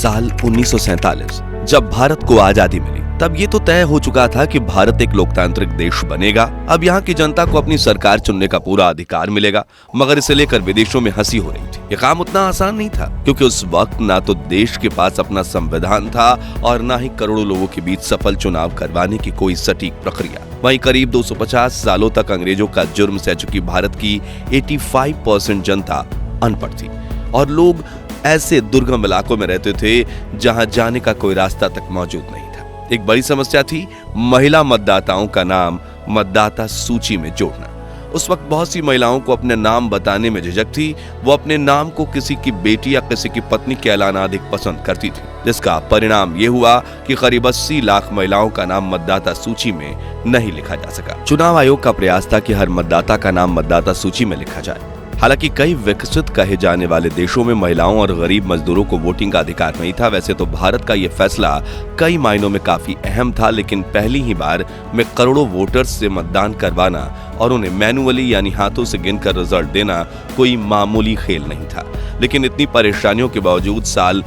साल 1947 जब भारत को आजादी मिली, तब ये तो तय हो चुका था कि भारत एक लोकतांत्रिक देश बनेगा। अब यहाँ की जनता को अपनी सरकार चुनने का पूरा अधिकार मिलेगा, मगर इसे लेकर विदेशों में हंसी हो रही थी। ये काम उतना आसान नहीं था, क्योंकि उस वक्त ना तो देश के पास अपना संविधान था और ना ही करोड़ों लोगों के बीच सफल चुनाव करवाने की कोई सटीक प्रक्रिया। वहीं करीब 250 सालों तक अंग्रेजों का जुर्म सह चुकी भारत की 85% जनता अनपढ़ थी और लोग ऐसे दुर्गम इलाकों में रहते थे जहां जाने का कोई रास्ता तक मौजूद नहीं था। एक बड़ी समस्या थी महिला मतदाताओं का नाम मतदाता सूची में जोड़ना। उस वक्त बहुत सी महिलाओं को अपने नाम बताने में झिझक थी। वो अपने नाम को किसी की बेटी या किसी की पत्नी कहलाना अधिक पसंद करती थी, जिसका परिणाम ये हुआ कि करीब 80 लाख महिलाओं का नाम मतदाता सूची में नहीं लिखा जा सका। चुनाव आयोग का प्रयास था कि हर मतदाता का नाम मतदाता सूची में लिखा जाए। हालांकि कई विकसित कहे जाने वाले देशों में महिलाओं और गरीब मजदूरों को वोटिंग का अधिकार नहीं था। वैसे तो भारत का ये फैसला कई मायनों में काफी अहम था, लेकिन पहली ही बार में करोड़ों वोटर्स से मतदान करवाना और उन्हें मैनुअली यानी हाथों से गिनकर रिजल्ट देना कोई मामूली खेल नहीं था। लेकिन इतनी परेशानियों के बावजूद साल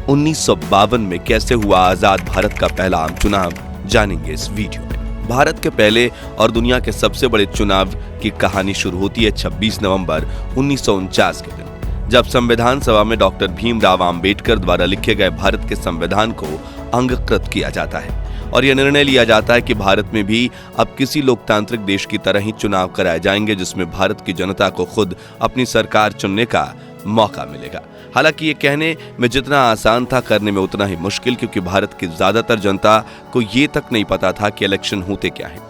1952 में कैसे हुआ आजाद भारत का पहला आम चुनाव, जानेंगे इस वीडियो में। भारत के पहले और दुनिया के सबसे बड़े चुनाव की कहानी शुरू होती है 26 नवंबर 1949 के दिन, जब संविधान सभा में डॉक्टर भीमराव अंबेडकर द्वारा लिखे गए भारत के संविधान को अंगीकृत किया जाता है और यह निर्णय लिया जाता है कि भारत में भी अब किसी लोकतांत्रिक देश की तरह ही चुनाव कराए जाएंगे, जिसमें भारत की जनता को खुद अपनी सरकार चुनने का मौका मिलेगा। हालांकि ये कहने में जितना आसान था, करने में उतना ही मुश्किल, क्योंकि भारत की ज्यादातर जनता को ये तक नहीं पता था कि इलेक्शन होते क्या हैं।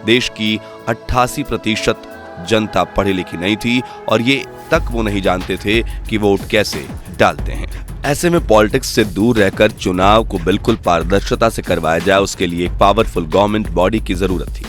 देश की 88% जनता पढ़ी लिखी नहीं थी और ये तक वो नहीं जानते थे कि वोट कैसे डालते हैं। ऐसे में पॉलिटिक्स से दूर रहकर चुनाव को बिल्कुल पारदर्शिता से करवाया जाए, उसके लिए एक पावरफुल गवर्नमेंट बॉडी की जरूरत थी।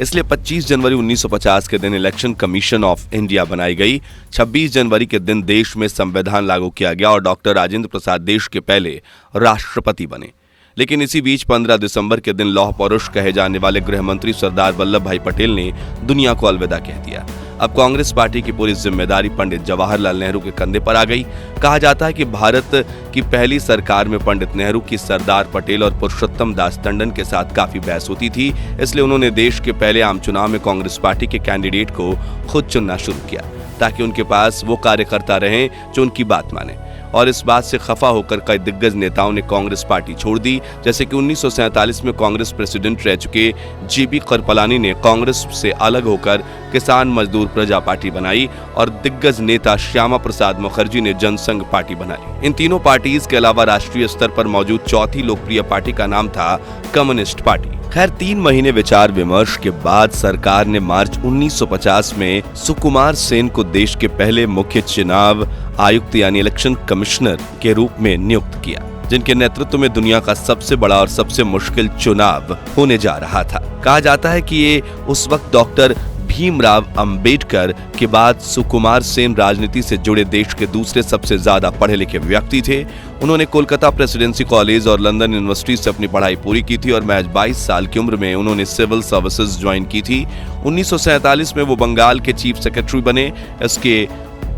इसलिए 25 जनवरी 1950 के दिन इलेक्शन कमीशन ऑफ इंडिया बनाई गई। 26 जनवरी के दिन देश में संविधान लागू किया गया और डॉक्टर राजेंद्र प्रसाद देश के पहले राष्ट्रपति बने। लेकिन इसी बीच 15 दिसंबर के दिन लौह पुरुष कहे जाने वाले गृह मंत्री सरदार वल्लभ भाई पटेल ने दुनिया को अलविदा कह दिया। अब कांग्रेस पार्टी की पूरी जिम्मेदारी पंडित जवाहरलाल नेहरू के कंधे पर आ गई। कहा जाता है कि भारत की पहली सरकार में पंडित नेहरू की सरदार पटेल और पुरुषोत्तम दास टंडन के साथ काफी बहस होती थी, इसलिए उन्होंने देश के पहले आम चुनाव में कांग्रेस पार्टी के कैंडिडेट को खुद चुनना शुरू किया, ताकि उनके पास वो कार्यकर्ता रहें जो उनकी बात माने। और इस बात से खफा होकर कई दिग्गज नेताओं ने कांग्रेस पार्टी छोड़ दी, जैसे कि 1947 में कांग्रेस प्रेसिडेंट रह चुके जीबी कृपलानी ने कांग्रेस से अलग होकर किसान मजदूर प्रजा पार्टी बनाई और दिग्गज नेता श्यामा प्रसाद मुखर्जी ने जनसंघ पार्टी बनाई। इन तीनों पार्टीज के अलावा राष्ट्रीय स्तर पर मौजूद चौथी लोकप्रिय पार्टी का नाम था कम्युनिस्ट पार्टी। खैर 3 महीने विचार विमर्श के बाद सरकार ने मार्च 1950 में सुकुमार सेन को देश के पहले मुख्य चुनाव आयुक्त यानी इलेक्शन कमिश्नर के रूप में नियुक्त किया, जिनके नेतृत्व में दुनिया का सबसे बड़ा और सबसे मुश्किल चुनाव होने जा रहा था। कहा जाता है कि ये उस वक्त डॉक्टर भीमराव अंबेडकर के बाद सुकुमार सेन राजनीति से जुड़े देश के दूसरे सबसे ज्यादा पढ़े लिखे व्यक्ति थे। उन्होंने कोलकाता प्रेसिडेंसी कॉलेज और लंदन यूनिवर्सिटी से अपनी पढ़ाई पूरी की थी और महज 22 साल की उम्र में उन्होंने सिविल सर्विसेज ज्वाइन की थी। 1947 में वो बंगाल के चीफ सेक्रेटरी बने। इसके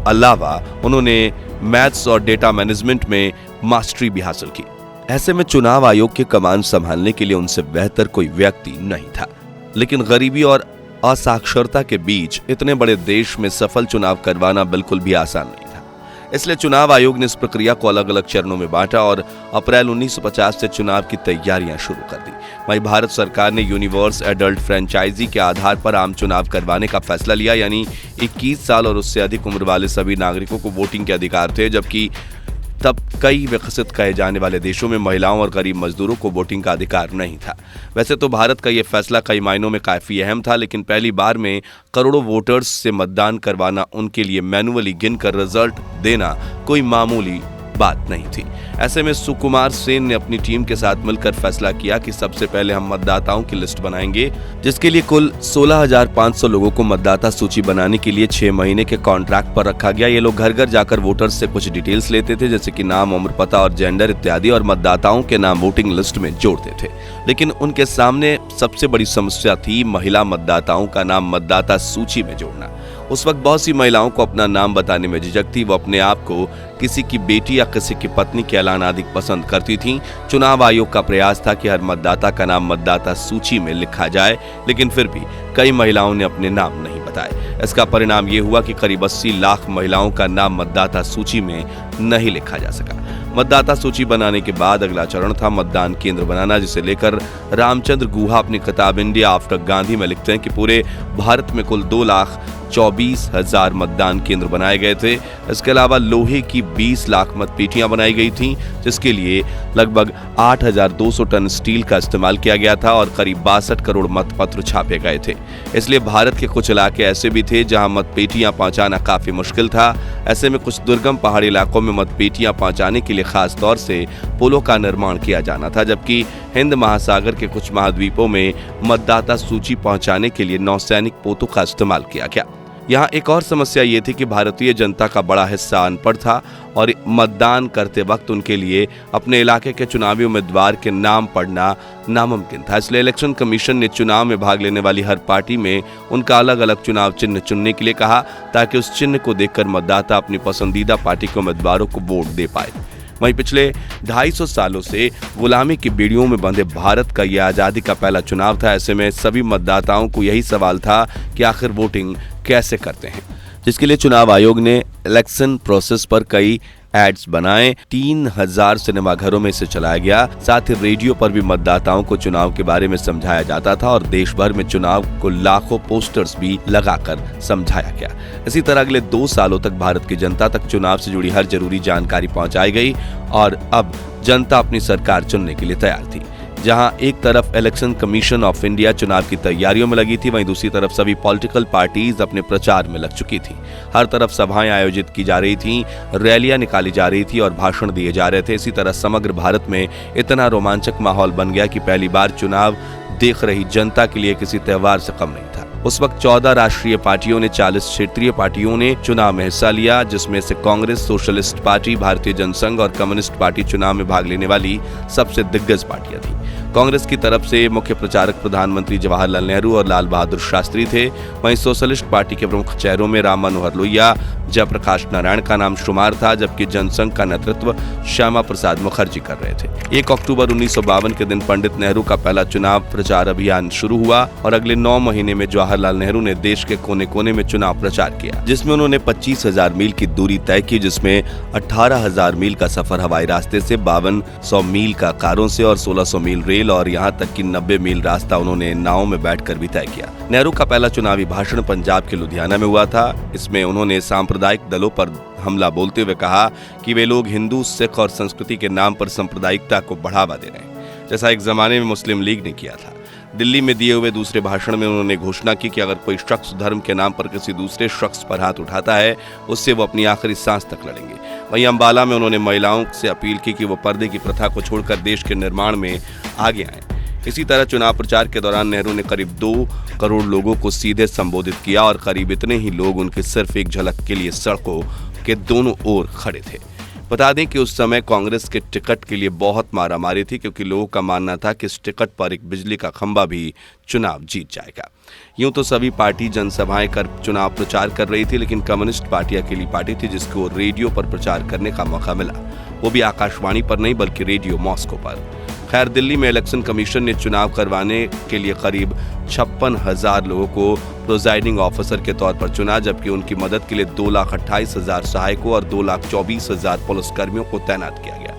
अलावा उन्होंने मैथ्स और डेटा मैनेजमेंट में मास्टरी भी हासिल की। ऐसे में चुनाव आयोग की कमान संभालने के लिए उनसे बेहतर कोई व्यक्ति नहीं था। लेकिन गरीबी और असाक्षरता के बीच इतने बड़े देश में सफल चुनाव करवाना बिल्कुल भी आसान नहीं था। इसलिए चुनाव आयोग ने इस प्रक्रिया को अलग अलग चरणों में बांटा और अप्रैल 1950 से चुनाव की तैयारियां शुरू कर दी। वहीं भारत सरकार ने यूनिवर्स एडल्ट फ्रेंचाइजी के आधार पर आम चुनाव करवाने का फैसला लिया, यानी 21 साल और उससे अधिक उम्र वाले सभी नागरिकों को वोटिंग के अधिकार थे, जबकि तब कई विकसित कहे जाने वाले देशों में महिलाओं और गरीब मजदूरों को वोटिंग का अधिकार नहीं था। वैसे तो भारत का यह फैसला कई मायनों में काफी अहम था, लेकिन पहली बार में करोड़ों वोटर्स से मतदान करवाना, उनके लिए मैनुअली गिनकर रिजल्ट देना कोई मामूली बात नहीं थी। ऐसे में सुकुमार सेन ने अपनी टीम के साथ मिलकर फैसला किया कि सबसे पहले हम मतदाताओं की लिस्ट बनाएंगे, जिसके लिए कुल 16,500 लोगों को मतदाता सूची बनाने के लिए 6 महीने के कॉन्ट्रैक्ट पर रखा गया। ये लोग घर घर जाकर वोटर्स से कुछ डिटेल्स लेते थे, जैसे कि नाम, उम्र, पता और जेंडर इत्यादि, और मतदाताओं के नाम वोटिंग लिस्ट में जोड़ते थे। लेकिन उनके सामने सबसे बड़ी समस्या थी महिला मतदाताओं का नाम मतदाता सूची में जोड़ना। उस वक्त बहुत सी महिलाओं को अपना नाम बताने में झिझक थी। वो अपने आप को किसी की बेटी या किसी की पत्नी के ऐलान अधिक पसंद करती थीं। चुनाव आयोग का प्रयास था कि हर मतदाता का नाम मतदाता सूची में लिखा जाए, लेकिन फिर भी कई महिलाओं ने अपने नाम नहीं बताए। इसका परिणाम ये हुआ कि करीब 80 लाख महिलाओं का नाम मतदाता सूची में नहीं लिखा जा सका। मतदाता सूची बनाने के बाद अगला चरण था मतदान केंद्र बनाना, जिसे लेकर रामचंद्र गुहा अपनी किताब इंडिया आफ्टर गांधी में लिखते हैं कि पूरे भारत में कुल 2,24,000 मतदान केंद्र बनाए गए थे। इसके अलावा लोहे की 20 लाख मतपेटियां बनाई गई थीं, जिसके लिए लगभग 8,200 टन स्टील का इस्तेमाल किया गया था और करीब 62 करोड़ मतपत्र छापे गए थे। इसलिए भारत के कुछ इलाके ऐसे भी थे जहां मतपेटियां पहुंचाना काफी मुश्किल था। ऐसे में कुछ दुर्गम पहाड़ी इलाकों में मतपेटियां पहुंचाने के लिए खास तौर से पुलों का निर्माण किया जाना था, जबकि हिंद महासागर के कुछ महाद्वीपों में मतदाता सूची पहुंचाने के लिए नौसैनिक पोतों का इस्तेमाल किया गया। यहाँ एक और समस्या ये थी कि भारतीय जनता का बड़ा हिस्सा अनपढ़ था और मतदान करते वक्त उनके लिए अपने इलाके के चुनावी उम्मीदवार के नाम पढ़ना नामुमकिन था। इसलिए इलेक्शन कमीशन ने चुनाव में भाग लेने वाली हर पार्टी में उनका अलग अलग चुनाव चिन्ह चुनने के लिए कहा, ताकि उस चिन्ह को देखकर मतदाता अपनी पसंदीदा पार्टी के उम्मीदवारों को वोट दे पाए। वहीं पिछले 250 सालों से गुलामी की बेड़ियों में बंधे भारत का यह आजादी का पहला चुनाव था। ऐसे में सभी मतदाताओं को यही सवाल था कि आखिर वोटिंग कैसे करते हैं, जिसके लिए चुनाव आयोग ने इलेक्शन प्रोसेस पर कई एड्स बनाए। 3000 सिनेमाघरों में इसे चलाया गया। साथ ही रेडियो पर भी मतदाताओं को चुनाव के बारे में समझाया जाता था और देश भर में चुनाव को लाखों पोस्टर्स भी लगाकर समझाया गया। इसी तरह अगले 2 सालों तक भारत की जनता तक चुनाव से जुड़ी हर जरूरी जानकारी पहुंचाई गई और अब जनता अपनी सरकार चुनने के लिए तैयार थी। जहां एक तरफ इलेक्शन कमीशन ऑफ इंडिया चुनाव की तैयारियों में लगी थी, वहीं दूसरी तरफ सभी पॉलिटिकल पार्टीज अपने प्रचार में लग चुकी थी। हर तरफ सभाएं आयोजित की जा रही थीं, रैलियां निकाली जा रही थी और भाषण दिए जा रहे थे। इसी तरह समग्र भारत में इतना रोमांचक माहौल बन गया कि पहली बार चुनाव देख रही जनता के लिए किसी त्योहार से कम नहीं था। उस वक्त 14 राष्ट्रीय पार्टियों ने 40 क्षेत्रीय पार्टियों ने चुनाव में हिस्सा लिया, जिसमें से कांग्रेस, सोशलिस्ट पार्टी, भारतीय जनसंघ और कम्युनिस्ट पार्टी चुनाव में भाग लेने वाली सबसे दिग्गज पार्टियां थी। कांग्रेस की तरफ से मुख्य प्रचारक प्रधानमंत्री जवाहरलाल नेहरू और लाल बहादुर शास्त्री थे। वहीं सोशलिस्ट पार्टी के प्रमुख चेहरों में राम मनोहर लोहिया, जयप्रकाश नारायण का नाम शुमार था, जबकि जनसंघ का नेतृत्व श्यामा प्रसाद मुखर्जी कर रहे थे। 1 अक्टूबर 1952 के दिन पंडित नेहरू का पहला चुनाव प्रचार अभियान शुरू हुआ और अगले 9 महीने में जवाहरलाल नेहरू ने देश के कोने कोने में चुनाव प्रचार किया, जिसमें उन्होंने 25,000 मील की दूरी तय की, जिसमें 18,000 मील का सफर हवाई रास्ते से, 5200 मील का कारों से और 1600 मील रेल और यहाँ तक कि 90 मील रास्ता उन्होंने नाव में बैठकर भी तय किया। नेहरू का पहला चुनावी भाषण पंजाब के लुधियाना में हुआ था। इसमें उन्होंने सांप्रदायिक दलों पर हमला बोलते हुए कहा कि वे लोग हिंदू, सिख और संस्कृति के नाम पर सांप्रदायिकता को बढ़ावा दे रहे हैं, जैसा एक जमाने में मुस्लिम लीग ने किया था। दिल्ली में दिए हुए दूसरे भाषण में उन्होंने घोषणा की कि अगर कोई शख्स धर्म के नाम पर किसी दूसरे शख्स पर हाथ उठाता है, उससे वो अपनी आखिरी सांस तक लड़ेंगे। वहीं अंबाला में उन्होंने महिलाओं से अपील की कि वो पर्दे की प्रथा को छोड़कर देश के निर्माण में आगे आएं। इसी तरह चुनाव प्रचार के दौरान नेहरू ने करीब 2 करोड़ लोगों को सीधे संबोधित किया और करीब इतने ही लोग उनकी सिर्फ एक झलक के लिए सड़कों के दोनों ओर खड़े थे। बता दें कि उस समय कांग्रेस के टिकट के लिए बहुत मारामारी थी, क्योंकि लोगों का मानना था कि इस टिकट पर एक बिजली का खंभा भी चुनाव जीत जाएगा। यूं तो सभी पार्टी जनसभाएं कर चुनाव प्रचार कर रही थी, लेकिन कम्युनिस्ट पार्टी अकेली पार्टी थी जिसको रेडियो पर प्रचार करने का मौका मिला, वो भी आकाशवाणी पर नहीं बल्कि रेडियो मॉस्को पर। खैर, दिल्ली में इलेक्शन कमीशन ने चुनाव करवाने के लिए करीब 56,000 लोगों को प्रिजाइडिंग ऑफिसर के तौर पर चुना, जबकि उनकी मदद के लिए 2,28,000 सहायकों और 2,24,000 पुलिसकर्मियों को तैनात किया गया।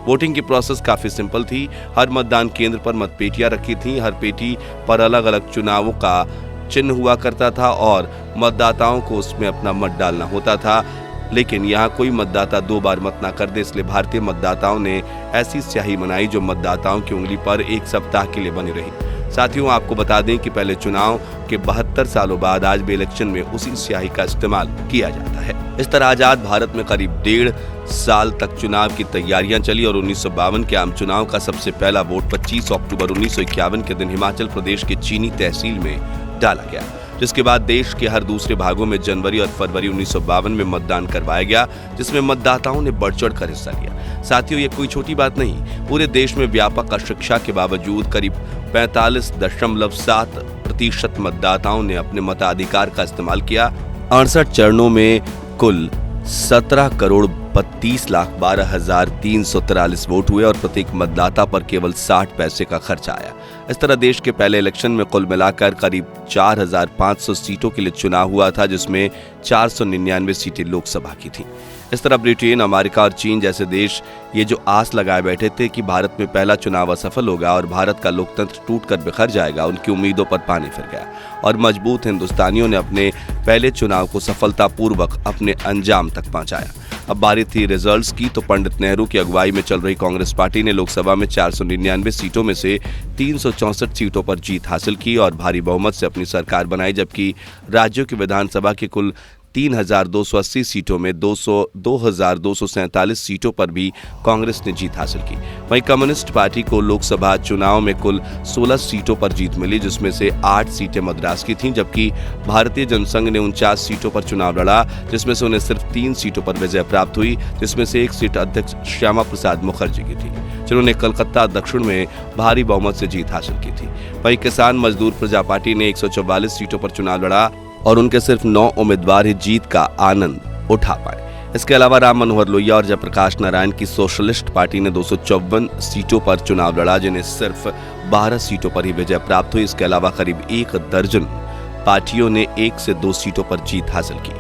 वोटिंग की प्रोसेस काफी सिंपल थी। हर मतदान केंद्र पर मतपेटियां रखी थीं। हर पेटी पर अलग अलग चुनावों का चिन्ह हुआ करता था और मतदाताओं को उसमें अपना मत डालना होता था। लेकिन यहाँ कोई मतदाता 2 बार मत ना कर दे, इसलिए भारतीय मतदाताओं ने ऐसी स्याही बनाई जो मतदाताओं की उंगली पर 1 सप्ताह के लिए बनी रही। साथियों, आपको बता दें कि पहले चुनाव के 72 सालों बाद आज भी इलेक्शन में उसी स्याही का इस्तेमाल किया जाता है। इस तरह आजाद भारत में करीब 1.5 साल तक चुनाव की तैयारियां चली और 1952 के आम चुनाव का सबसे पहला वोट 25 अक्टूबर 1951 के दिन हिमाचल प्रदेश के चीनी तहसील में डाला गया, जिसके बाद देश के हर दूसरे भागों में जनवरी और फरवरी 1952 में मतदान करवाया गया, जिसमें मतदाताओं ने बढ़ चढ़ कर हिस्सा लिया। साथियों, ये कोई छोटी बात नहीं। पूरे देश में व्यापक अशिक्षा के बावजूद करीब 45.7% मतदाताओं ने अपने मताधिकार का इस्तेमाल किया। 68 चरणों में कुल 17 करोड़ पर 30,12,343 वोट हुए और प्रत्येक मतदाता पर केवल 60 पैसे का खर्च आया। इस तरह देश के पहले इलेक्शन में कुल मिलाकर करीब 4,500 सीटों के लिए चुनाव हुआ था, जिसमें 499 सीटें लोकसभा की थीं। इस तरह ब्रिटेन, अमेरिका और चीन जैसे देश ये जो आस लगाए बैठे थे कि भारत में पहला चुनाव असफल होगा और भारत का लोकतंत्र टूटकर बिखर जाएगा, उनकी उम्मीदों पर पानी फिर गया और मजबूत हिंदुस्तानियों ने अपने पहले चुनाव को सफलतापूर्वक अपने अंजाम तक पहुंचाया। अब बारी थी रिजल्ट्स की, तो पंडित नेहरू की अगुवाई में चल रही कांग्रेस पार्टी ने लोकसभा में 499 सीटों में से 364 सीटों पर जीत हासिल की और भारी बहुमत से अपनी सरकार बनाई, जबकि राज्यों की विधानसभा की कुल 3,280 सीटों में 2,247 सीटों पर भी कांग्रेस ने जीत हासिल की। वहीं कम्युनिस्ट पार्टी को लोकसभा चुनाव में कुल 16 सीटों पर जीत मिली, जिसमें से 8 सीटें मद्रास की थीं, जबकि भारतीय जनसंघ ने 49 सीटों पर चुनाव लड़ा, जिसमें से उन्हें सिर्फ 3 सीटों पर विजय प्राप्त हुई, जिसमें से 1 सीट अध्यक्ष श्यामा प्रसाद मुखर्जी की थी, जिन्होंने कलकत्ता दक्षिण में भारी बहुमत से जीत हासिल की थी। वहीं किसान मजदूर प्रजा पार्टी ने 144 सीटों पर चुनाव लड़ा और उनके सिर्फ 9 उम्मीदवार ही जीत का आनंद उठा पाए। इसके अलावा राम मनोहर लोहिया और जयप्रकाश नारायण की सोशलिस्ट पार्टी ने 254 सीटों पर चुनाव लड़ा, जिन्हें सिर्फ 12 सीटों पर ही विजय प्राप्त हुई। इसके अलावा करीब 1 दर्जन पार्टियों ने 1 से 2 सीटों पर जीत हासिल की।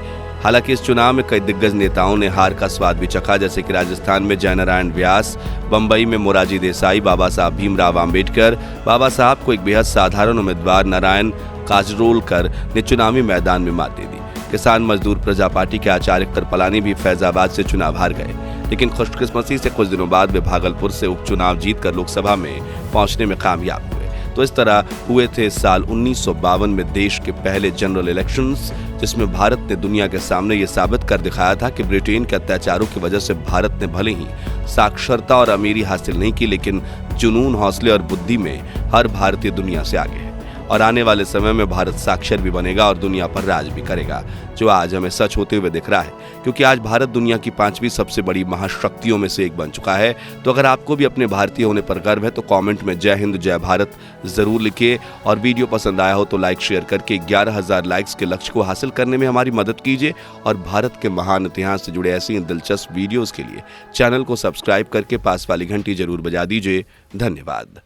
हालांकि इस चुनाव में कई दिग्गज नेताओं ने हार का स्वाद भी चखा, जैसे कि राजस्थान में जयनारायण व्यास, बंबई में मोरारजी देसाई, बाबा साहब भीमराव आम्बेडकर। बाबा साहब को एक बेहद साधारण उम्मीदवार नारायण काजरोलकर ने चुनावी मैदान में मात दे दी। किसान मजदूर प्रजा पार्टी के आचार्य कृपलानी भी फैजाबाद से चुनाव हार गए, लेकिन खुशकिस्मती से कुछ दिनों बाद वे भागलपुर से उपचुनाव जीतकर लोकसभा में पहुंचने में कामयाब हुए। तो इस तरह हुए थे साल 1952 में देश के पहले जनरल इलेक्शंस, जिसमें भारत ने दुनिया के सामने ये साबित कर दिखाया था कि ब्रिटेन के अत्याचारों की वजह से भारत ने भले ही साक्षरता और अमीरी हासिल नहीं की, लेकिन जुनून, हौसले और बुद्धि में हर भारतीय दुनिया से आगे है और आने वाले समय में भारत साक्षर भी बनेगा और दुनिया पर राज भी करेगा, जो आज हमें सच होते हुए दिख रहा है, क्योंकि आज भारत दुनिया की 5वीं सबसे बड़ी महाशक्तियों में से एक बन चुका है। तो अगर आपको भी अपने भारतीय होने पर गर्व है तो कमेंट में जय हिंद जय भारत जरूर लिखिए और वीडियो पसंद आया हो तो लाइक शेयर करके 11,000 लाइक्स के लक्ष्य को हासिल करने में हमारी मदद कीजिए और भारत के महान इतिहास से जुड़े ऐसी दिलचस्प वीडियोज के लिए चैनल को सब्सक्राइब करके पास वाली घंटी जरूर बजा दीजिए। धन्यवाद।